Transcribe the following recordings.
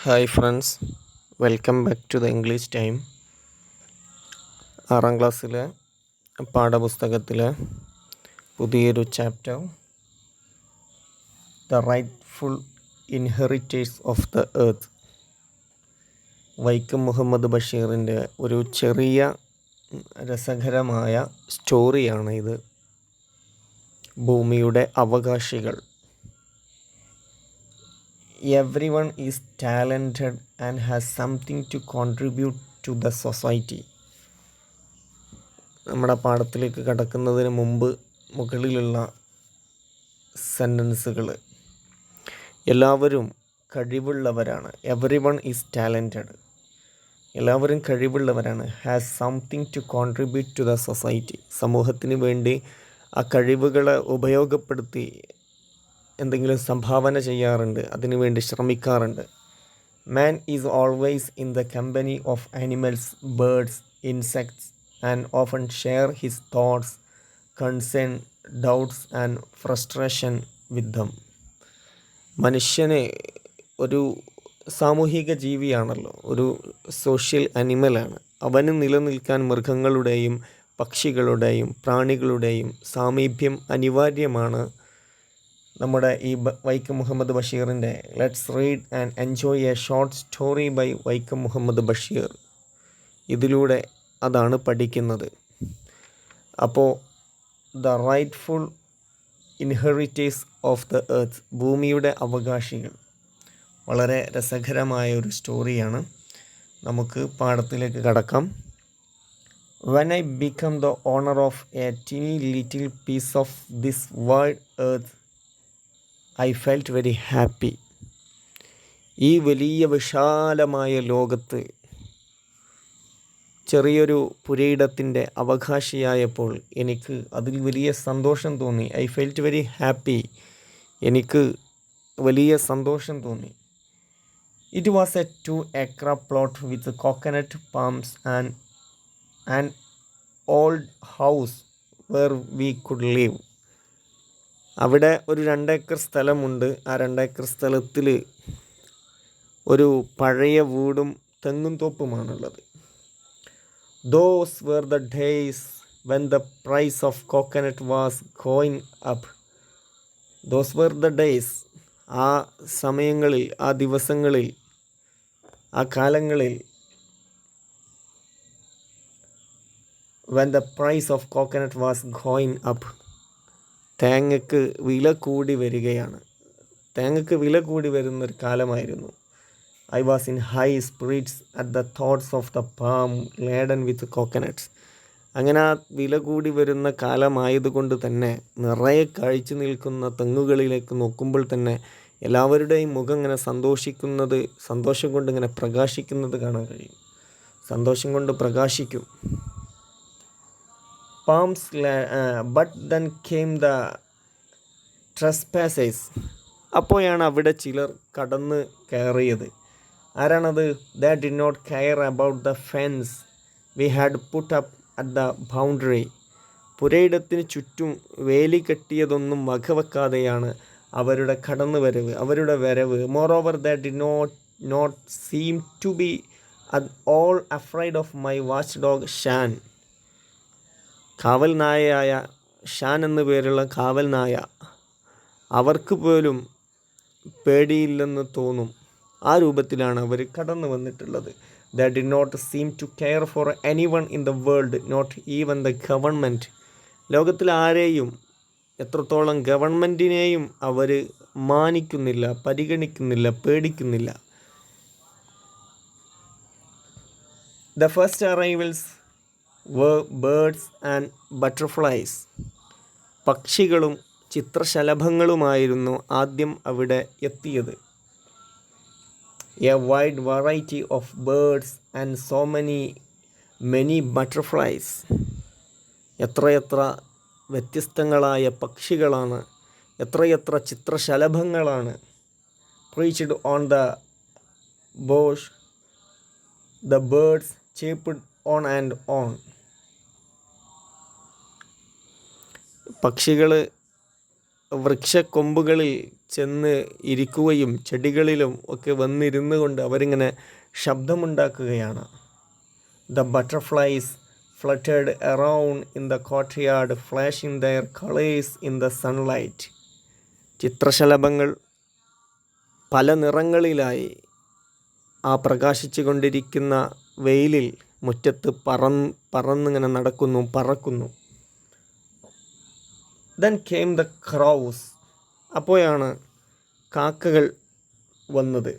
Hi friends, welcome back to the English time. 6ാം ക്ലാസ്സിലെ പാഠപുസ്തകത്തിലെ പുതിയൊരു chapter, the rightful inheritors of the earth. Vaikom Muhammad ബഷീറിൻ്റെ ഒരു ചെറിയ രസകരമായ സ്റ്റോറിയാണ് ഇത്. ഭൂമിയുടെ അവകാശികൾ. Everyone is talented and has something to contribute to the society. നമ്മുടെ പാഠത്തിലേക്ക് കടക്കുന്നതിന് മുമ്പ് മുകളിലുള്ള സെൻറ്റൻസുകൾ, എല്ലാവരും കഴിവുള്ളവരാണ്. Everyone is talented. എല്ലാവരും കഴിവുള്ളവരാണ്. Has something to contribute to the society. സമൂഹത്തിന് വേണ്ടി ആ കഴിവുകളെ ഉപയോഗപ്പെടുത്തി എന്തെങ്കിലും സംഭാവന ചെയ്യാറുണ്ട്, അതിനുവേണ്ടി ശ്രമിക്കാറുണ്ട്. Man is always in the company of animals, birds, insects and often share his thoughts, concern, doubts and frustration with them. മനുഷ്യന് ഒരു സാമൂഹിക ജീവിയാണല്ലോ, ഒരു സോഷ്യൽ അനിമലാണ്. അവന് നിലനിൽക്കാൻ മൃഗങ്ങളുടെയും പക്ഷികളുടെയും പ്രാണികളുടെയും സാമീപ്യം അനിവാര്യമാണ്. നമ്മുടെ ഈ വൈക്കം മുഹമ്മദ് ബഷീറിൻ്റെ let's read and enjoy a short story by Vaikom Muhammad Basheer. ഇതിലൂടെ അതാണ് പഠിക്കുന്നത്. അപ്പോൾ the rightful inheritors of the earth, ഭൂമിയുടെ അവകാശികൾ, വളരെ രസകരമായ ഒരു സ്റ്റോറിയാണ്. നമുക്ക് പാഠത്തിലേക്ക് കടക്കാം. When I become the owner of a teeny little piece of this wide earth, I felt very happy. ഈ വലിയ വിശാലമായ ലോകത്ത് ചെറിയൊരു പുരയിടത്തിൻ്റെ അവകാശിയായപ്പോൾ എനിക്ക് അതിൽ വലിയ സന്തോഷം തോന്നി. I felt very happy. എനിക്ക് വലിയ സന്തോഷം തോന്നി. It was A 2 acre plot with coconut palms and old house were we could live. അവിടെ ഒരു 2 ഏക്കർ സ്ഥലമുണ്ട്. ആ 2 ഏക്കർ സ്ഥലത്തിൽ ഒരു പഴയ വീടും തെങ്ങും തോപ്പുമാണുള്ളത്. Those were the days when the price of coconut was going up. Those were the days, ആ സമയങ്ങളിൽ, ആ ദിവസങ്ങളിൽ, ആ കാലങ്ങളിൽ, when the price of coconut was going up, തേങ്ങയ്ക്ക് വില കൂടി വരികയാണ്. തേങ്ങയ്ക്ക് വില കൂടി വരുന്നൊരു കാലമായിരുന്നു. I was in high spirits at the thoughts of the palm laden with coconuts. അങ്ങനെ ആ വില കൂടി വരുന്ന കാലമായതുകൊണ്ട് തന്നെ നിറയെ കഴിച്ചു നിൽക്കുന്ന തെങ്ങുകളിലേക്ക് നോക്കുമ്പോൾ തന്നെ എല്ലാവരുടെയും മുഖം ഇങ്ങനെ സന്തോഷം കൊണ്ട് ഇങ്ങനെ പ്രകാശിക്കുന്നത് കാണാൻ കഴിയും. സന്തോഷം കൊണ്ട് പ്രകാശിക്കും. Palms, but then came the trespassers. അപ്പോഴാണ് അവിടെ ചിലർ കടന്ന് കയറിയത്. ആരാണത്? They did not care about the fence we had put up at the boundary. പുരയിടത്തിന് ചുറ്റും വേലി കെട്ടിയതൊന്നും വകവെക്കാതെയാണ് അവരുടെ കടന്നുവരവ്, അവരുടെ വരവ്. Moreover, they did not seem to be at all afraid of my watchdog Shan. കാവൽ നായയായ ഷാൻ എന്നു പേരുള്ള കാവൽ നായ, അവർക്ക് പോലും പേടിയില്ലെന്ന് തോന്നും. ആ രൂപത്തിലാണ് അവർ കടന്നു വന്നിട്ടുള്ളത്. They did not seem to care for anyone in the world, not even the government. ലോകത്തിൽ ആരെയും, എത്രത്തോളം ഗവൺമെൻറ്റിനെയും അവർ മാനിക്കുന്നില്ല, പരിഗണിക്കുന്നില്ല, പേടിക്കുന്നില്ല. The first arrivals were birds and butterflies. പക്ഷികളും ചിത്രശലഭങ്ങളുമായിരുന്നു ആദ്യം അവിടെ എത്തിയത്. A wide variety of birds and so many butterflies. എത്രയെത്ര വ്യത്യസ്തങ്ങളായ പക്ഷികളാണ്, എത്രയെത്ര ചിത്രശലഭങ്ങളാണ്. Perched on the bush, the birds chirped on and on. പക്ഷികൾ വൃക്ഷക്കൊമ്പുകളിൽ ചെന്ന് ഇരിക്കുകയും ചെടികളിലും ഒക്കെ വന്നിരുന്നു കൊണ്ട് അവരിങ്ങനെ ശബ്ദമുണ്ടാക്കുകയാണ്. The butterflies fluttered around in the courtyard, flashing their colors in the sunlight. ചിത്രശലഭങ്ങൾ പല നിറങ്ങളിലായി ആ പ്രകാശിച്ചു കൊണ്ടിരിക്കുന്ന വെയിലിൽ മുറ്റത്ത് പറന്നിങ്ങനെ നടക്കുന്നു, പറക്കുന്നു. Then came the crows. അപ്പോഴാണ് കാക്കകൾ വന്നത്.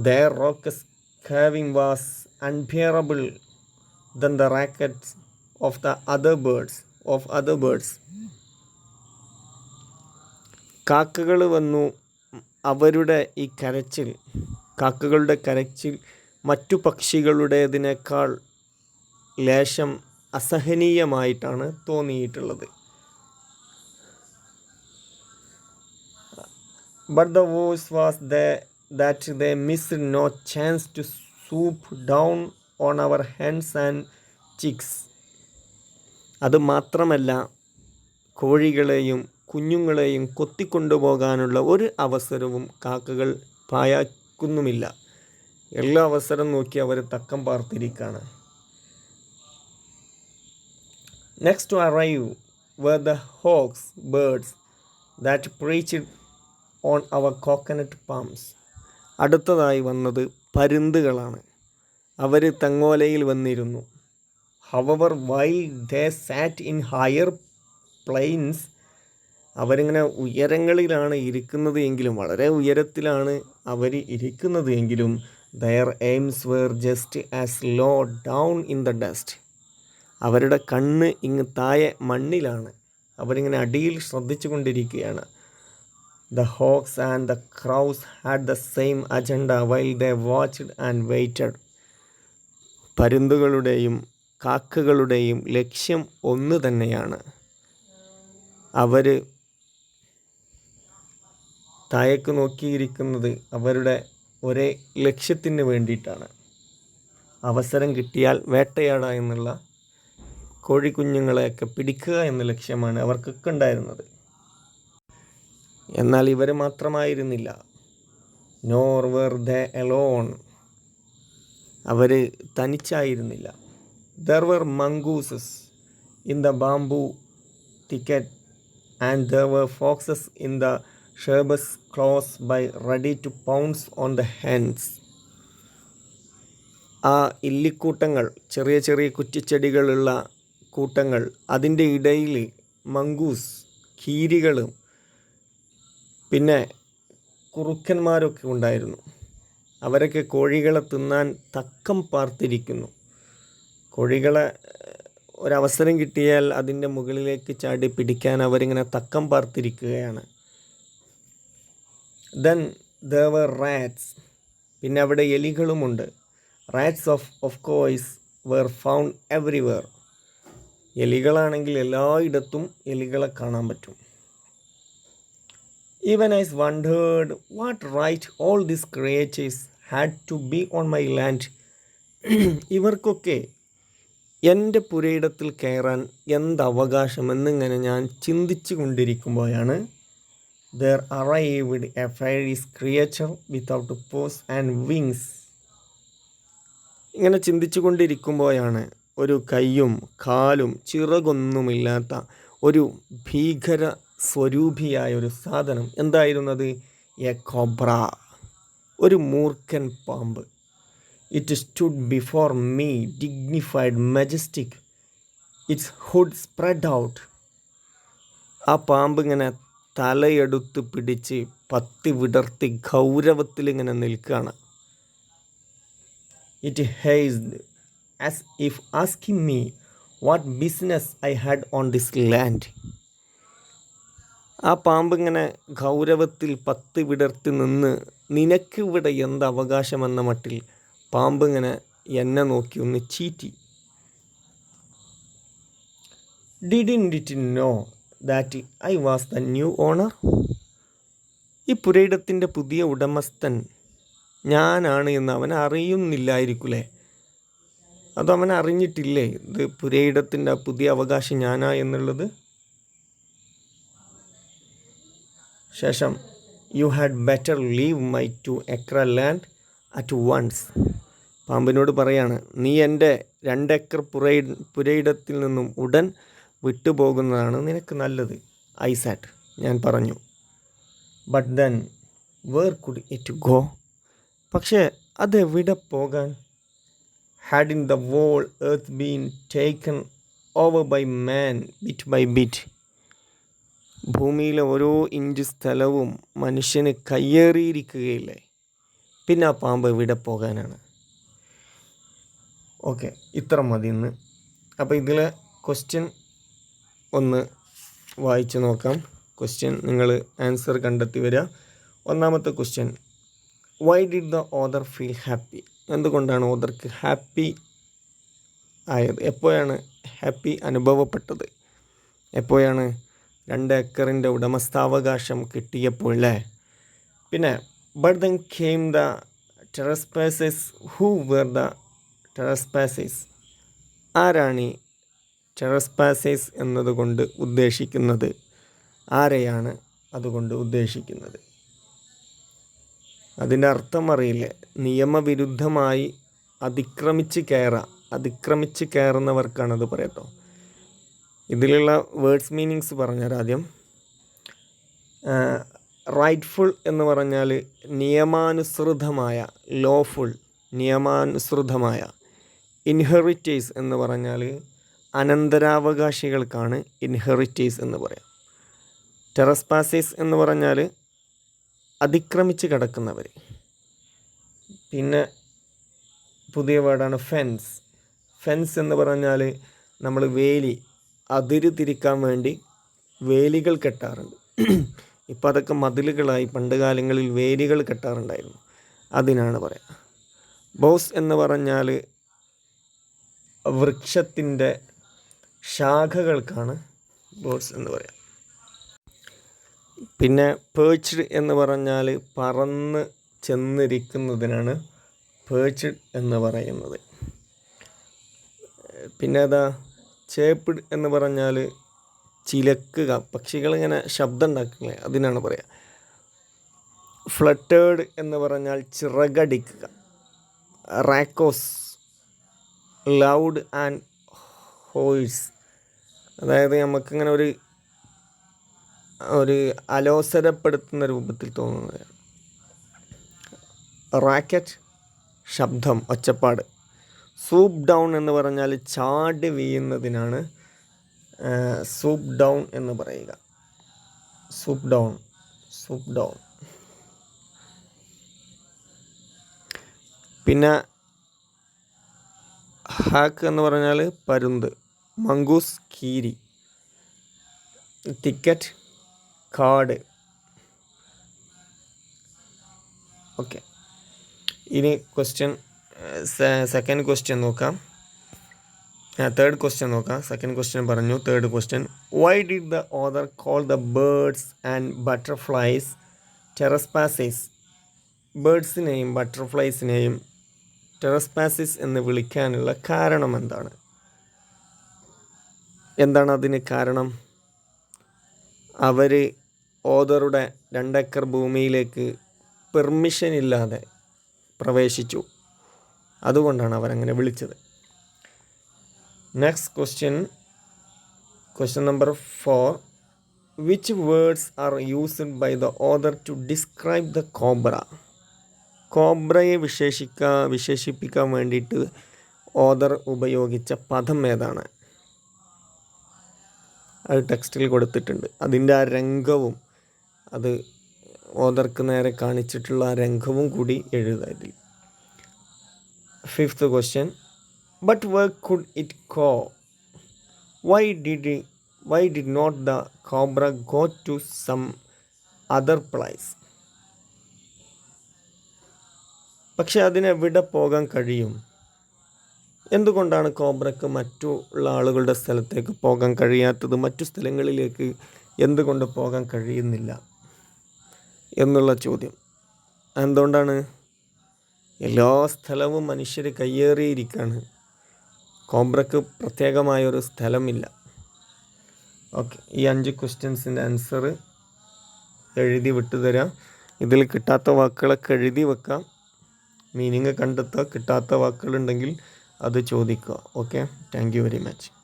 Their raucous cawing was unbearable than the rackets of the other birds. കാക്കകൾ വന്നു. അവരുടെ ഈ കരച്ചിൽ, കാക്കകളുടെ കരച്ചിൽ മറ്റു പക്ഷികളുടേതിനേക്കാൾ ലേശം അസഹനീയമായിട്ടാണ് തോന്നിയിട്ടുള്ളത്. But the worst was that they missed no chance to swoop down on our hens and chicks. അത് മാത്രമല്ല, കോഴികളെയും കുഞ്ഞുങ്ങളെയും കൊത്തിക്കൊണ്ടുപോകാനുള്ള ഒരു അവസരവും കാക്കകൾ പാഴാക്കുന്നുമില്ല. എല്ലാ അവസരം നോക്കി അവർ തക്കം പാർത്തിരിക്കുകയാണ്. Next to arrive were the hawks, birds that perched on our coconut palms. അടുത്തതായി വന്നത് പരുന്തുകളാണ്. അവർ തെങ്ങോലയിൽ വന്നിരുന്നു. However, while they sat in higher plains, അവരിങ്ങനെ ഉയരങ്ങളിലാണ് ഇരിക്കുന്നത് എങ്കിലും, വളരെ ഉയരത്തിലാണ് അവർ ഇരിക്കുന്നത് എങ്കിലും, their aims were just as low down in the dust. അവരുടെ കണ്ണ് ഇങ്ങ് താഴെ മണ്ണിലാണ്. അവരിങ്ങനെ അടിയിൽ ശ്രദ്ധിച്ചു കൊണ്ടിരിക്കുകയാണ്. The hawks and the crows had the same agenda while they watched and waited. പരുന്തുകളുടെയും കാക്കകളുടെയും ലക്ഷ്യം ഒന്ന് തന്നെയാണ്. അവർ താഴേക്ക് നോക്കിയിരിക്കുന്നത് അവരുടെ ഒരേ ലക്ഷ്യത്തിന് വേണ്ടിയിട്ടാണ്. അവസരം കിട്ടിയാൽ വേട്ടയാടുക എന്നുള്ള, കോഴിക്കുഞ്ഞുങ്ങളെയൊക്കെ പിടിക്കുക എന്ന ലക്ഷ്യമാണ് അവർക്കൊക്കെ ഉണ്ടായിരുന്നത്. എന്നാൽ ഇവർ മാത്രമായിരുന്നില്ല. Nor were they alone. Our തനിച്ചായിരുന്നില്ല. There were mongooses in the bamboo thicket and there were foxes in the shrubs close by, ready to pounce on the hens. ആ ഇല്ലിക്കൂട്ടങ്ങൾ, ചെറിയ ചെറിയ കുറ്റിച്ചെടികളുള്ള കൂട്ടങ്ങൾ, അതിൻ്റെ ഇടയിൽ മംഗൂസ്, കീരികളും പിന്നെ കുറുക്കന്മാരൊക്കെ ഉണ്ടായിരുന്നു. അവരൊക്കെ കോഴികളെ തിന്നാൻ തക്കം പാർത്തിരിക്കുന്നു. കോഴികളെ ഒരവസരം കിട്ടിയാൽ അതിൻ്റെ മുകളിലേക്ക് ചാടി പിടിക്കാൻ അവരിങ്ങനെ തക്കം പാർത്തിരിക്കുകയാണ്. Then there were rats. പിന്നെ അവിടെ എലികളുമുണ്ട്. Rats of course were found everywhere. എലികളാണെങ്കിൽ എല്ലായിടത്തും എലികളെ കാണാൻ പറ്റും. Even I wondered what right all these creatures had to be on my land. ഇവർക്കൊക്കെ എൻ്റെ പുരയിടത്തിൽ കയറാൻ എന്തവകാശമെന്നിങ്ങനെ ഞാൻ ചിന്തിച്ചു കൊണ്ടിരിക്കുമ്പോഴാണ് there arrived a fairy creature without paws and wings. ഇങ്ങനെ ചിന്തിച്ചു കൊണ്ടിരിക്കുമ്പോഴാണ് ഒരു കൈയും കാലും ചിറകൊന്നുമില്ലാത്ത ഒരു ഭീകര സ്വരൂപിയായ ഒരു സാധനം. എന്തായിരുന്നത്? എ കോബ്ര, ഒരു മൂർഖൻ പാമ്പ്. It stood before me, dignified, majestic, its hood spread out. ആ പാമ്പ് ഇങ്ങനെ തലയെടുത്ത് പിടിച്ച് പത്തി വിടർത്തി ഗൗരവത്തിലിങ്ങനെ നിൽക്കുകയാണ്. It hazed as if asking me what business I had on this land. ആ പാമ്പിങ്ങനെ ഗൗരവത്തിൽ പത്തി വിടർത്തി നിന്ന്, നിനക്കിവിടെ എന്ത് അവകാശമെന്ന മട്ടിൽ പാമ്പിങ്ങനെ എന്നെ നോക്കി ഒന്ന് ചീറ്റി. Didn't it know that I was the new owner? ഈ പുരയിടത്തിൻ്റെ പുതിയ ഉടമസ്ഥൻ ഞാനാണ് എന്ന് അവൻ അറിയുന്നില്ലായിരിക്കൂലേ? അതവൻ അറിഞ്ഞിട്ടില്ലേ ഇത് പുരയിടത്തിൻ്റെ പുതിയ അവകാശം ഞാനാ എന്നുള്ളത്? ശേഷം you had better leave my 2 acre land at once. പാമ്പിനോട് പറയാണ്, നീ എൻ്റെ 2 ഏക്കർ പുരയിടത്തിൽ നിന്നും ഉടൻ വിട്ടുപോകുന്നതാണ് നിനക്ക് നല്ലത്. ഐ സാറ്റ്, ഞാൻ പറഞ്ഞു. But then where could it go? പക്ഷേ അതെവിടെ പോകാൻ? Had in the whole earth been taken over by man bit by bit? ഭൂമിയിലെ ഓരോ ഇഞ്ച് സ്ഥലവും മനുഷ്യന് കയ്യേറിയിരിക്കുകയില്ലേ? പിന്നെ ആ പാമ്പ് എവിടെ പോകാനാണ്? ഓക്കെ, ഇത്ര മതി ഇന്ന്. അപ്പോൾ ഇതിലെ ക്വസ്റ്റ്യൻ ഒന്ന് വായിച്ച് നോക്കാം. ക്വസ്റ്റ്യൻ നിങ്ങൾ ആൻസർ കണ്ടെത്തി വരിക. ഒന്നാമത്തെ question, why did the other feel happy? എന്തുകൊണ്ടാണ് ഓദർക്ക് ഹാപ്പി ആയത്? എപ്പോഴാണ് ഹാപ്പി അനുഭവപ്പെട്ടത്? എപ്പോഴാണ് 2 ഏക്കറിൻ്റെ ഉടമസ്ഥാവകാശം കിട്ടിയപ്പോൾ അല്ലേ? പിന്നെ but then came the trespassers. Who were the trespassers? ആരാണ് ഈ ടെറസ്പാസേഴ്സ് എന്നതുകൊണ്ട് ഉദ്ദേശിക്കുന്നത്? ആരെയാണ് അതുകൊണ്ട് ഉദ്ദേശിക്കുന്നത്? അതിൻ്റെ അർത്ഥം അറിയില്ലേ? നിയമവിരുദ്ധമായി അതിക്രമിച്ച് കയറുന്നവർക്കാണത് പറയട്ടോ. ഇതിലുള്ള വേർഡ്സ് മീനിങ്സ് പറഞ്ഞാൽ ആദ്യം, റൈറ്റ്ഫുൾ എന്ന് പറഞ്ഞാൽ നിയമാനുസൃതമായ, ലോഫുൾ നിയമാനുസൃതമായ. ഇൻഹെറിറ്റേഴ്സ് എന്ന് പറഞ്ഞാൽ അനന്തരാവകാശികൾക്കാണ് ഇൻഹെറിറ്റേഴ്സ് എന്ന് പറയാം. ടെറസ്പാസേഴ്സ് എന്ന് പറഞ്ഞാൽ അതിക്രമിച്ച് കിടക്കുന്നവർ. പിന്നെ പുതിയ വേർഡാണ് ഫെൻസ്. ഫെൻസ് എന്ന് പറഞ്ഞാൽ നമ്മൾ വേലി, അതിര് തിരിക്കാൻ വേണ്ടി വേലികൾ കെട്ടാറുണ്ട്. ഇപ്പം അതൊക്കെ മതിലുകളായി. പണ്ട് കാലങ്ങളിൽ വേലികൾ കെട്ടാറുണ്ടായിരുന്നു, അതിനാണ് പറയുക. ബോസ് എന്ന് പറഞ്ഞാൽ വൃക്ഷത്തിൻ്റെ ശാഖകൾക്കാണ് ബോസ് എന്ന് പറയാം. പിന്നെ പേർച്ച്ഡ് എന്ന് പറഞ്ഞാൽ പറന്ന് ചെന്നിരിക്കുന്നതിനാണ് പേർച്ച്ഡ് എന്ന് പറയുന്നത്. പിന്നെ അതാ ചേപ്പിഡ് എന്ന് പറഞ്ഞാൽ ചിലക്കുക, പക്ഷികളിങ്ങനെ ശബ്ദം ഉണ്ടാക്കില്ലേ, അതിനാണ് പറയുക. ഫ്ലട്ടേർഡ് എന്ന് പറഞ്ഞാൽ ചിറകടിക്കുക. റാക്കോസ് ലൗഡ് ആൻഡ് ഹോയ്സ്, അതായത് നമുക്കിങ്ങനെ ഒരു അലോസരപ്പെടുത്തുന്ന രൂപത്തിൽ തോന്നുന്നതാണ്. റാക്കറ്റ് ശബ്ദം, ഒച്ചപ്പാട്. സൂപ്പ് ഡൗൺ എന്ന് പറഞ്ഞാൽ ചാടി വീഴുന്നതിനാണ് സൂപ്പ് ഡൗൺ എന്ന് പറയുക. Soup down. പിന്നെ ഹാക്ക് എന്ന് പറഞ്ഞാൽ പരുന്ത്. മംഗൂസ് കീരി. Ticket card. ഓക്കെ, ഇനി സെക്കൻഡ് ക്വസ്റ്റ്യൻ നോക്കാം. തേർഡ് ക്വസ്റ്റ്യൻ നോക്കാം. സെക്കൻഡ് ക്വസ്റ്റ്യൻ പറഞ്ഞു. Third question, why did the other call the birds and butterflies trespassers? ബേർഡ്സിനെയും ബട്ടർഫ്ലൈസിനെയും ടെറസ്പാസേഴ്സ് എന്ന് വിളിക്കാനുള്ള കാരണം എന്താണ്? എന്താണ് അതിന് കാരണം? അവർ ഓദറുടെ 2 ഏക്കർ ഭൂമിയിലേക്ക് പെർമിഷൻ ഇല്ലാതെ പ്രവേശിച്ചു, അതുകൊണ്ടാണ് അവരങ്ങനെ വിളിച്ചത്. Next question number 4, which words are used by the other to describe the cobra? കോബ്രയെ വിശേഷിപ്പിക്കാൻ വേണ്ടിയിട്ട് ഓദർ ഉപയോഗിച്ച പദം ഏതാണ്? അത് ടെക്സ്റ്റിൽ കൊടുത്തിട്ടുണ്ട്. അതിൻ്റെ ആ രംഗവും, അത് ഓദർക്ക് നേരെ കാണിച്ചിട്ടുള്ള ആ രംഗവും കൂടി എഴുതുക ഇതിൽ. Fifth question, but where could it go? Why did not the cobra go to some other place? പക്ഷെ അതിനെവിടെ പോകാൻ കഴിയും? എന്തുകൊണ്ടാണ് കോബ്രയ്ക്ക് മറ്റുള്ള ആളുകളുടെ സ്ഥലത്തേക്ക് പോകാൻ കഴിയാത്തത്? മറ്റു സ്ഥലങ്ങളിലേക്ക് എന്തുകൊണ്ട് പോകാൻ കഴിയുന്നില്ല എന്നുള്ള ചോദ്യം. എന്തുകൊണ്ടാണ്? എല്ലാ സ്ഥലവും മനുഷ്യർ കയ്യേറിയിരിക്കുകയാണ്. കോബ്രയ്ക്ക് പ്രത്യേകമായൊരു സ്ഥലമില്ല. ഓക്കെ, ഈ 5 ക്വസ്റ്റ്യൻസിൻ്റെ ആൻസർ എഴുതി വിട്ടുതരാം. ഇതിൽ കിട്ടാത്ത വാക്കുകളൊക്കെ എഴുതി വെക്കാം. മീനിങ് കണ്ടെത്തുക. കിട്ടാത്ത വാക്കുകളുണ്ടെങ്കിൽ അത് ചോദിക്കുക. Okay, thank you very much.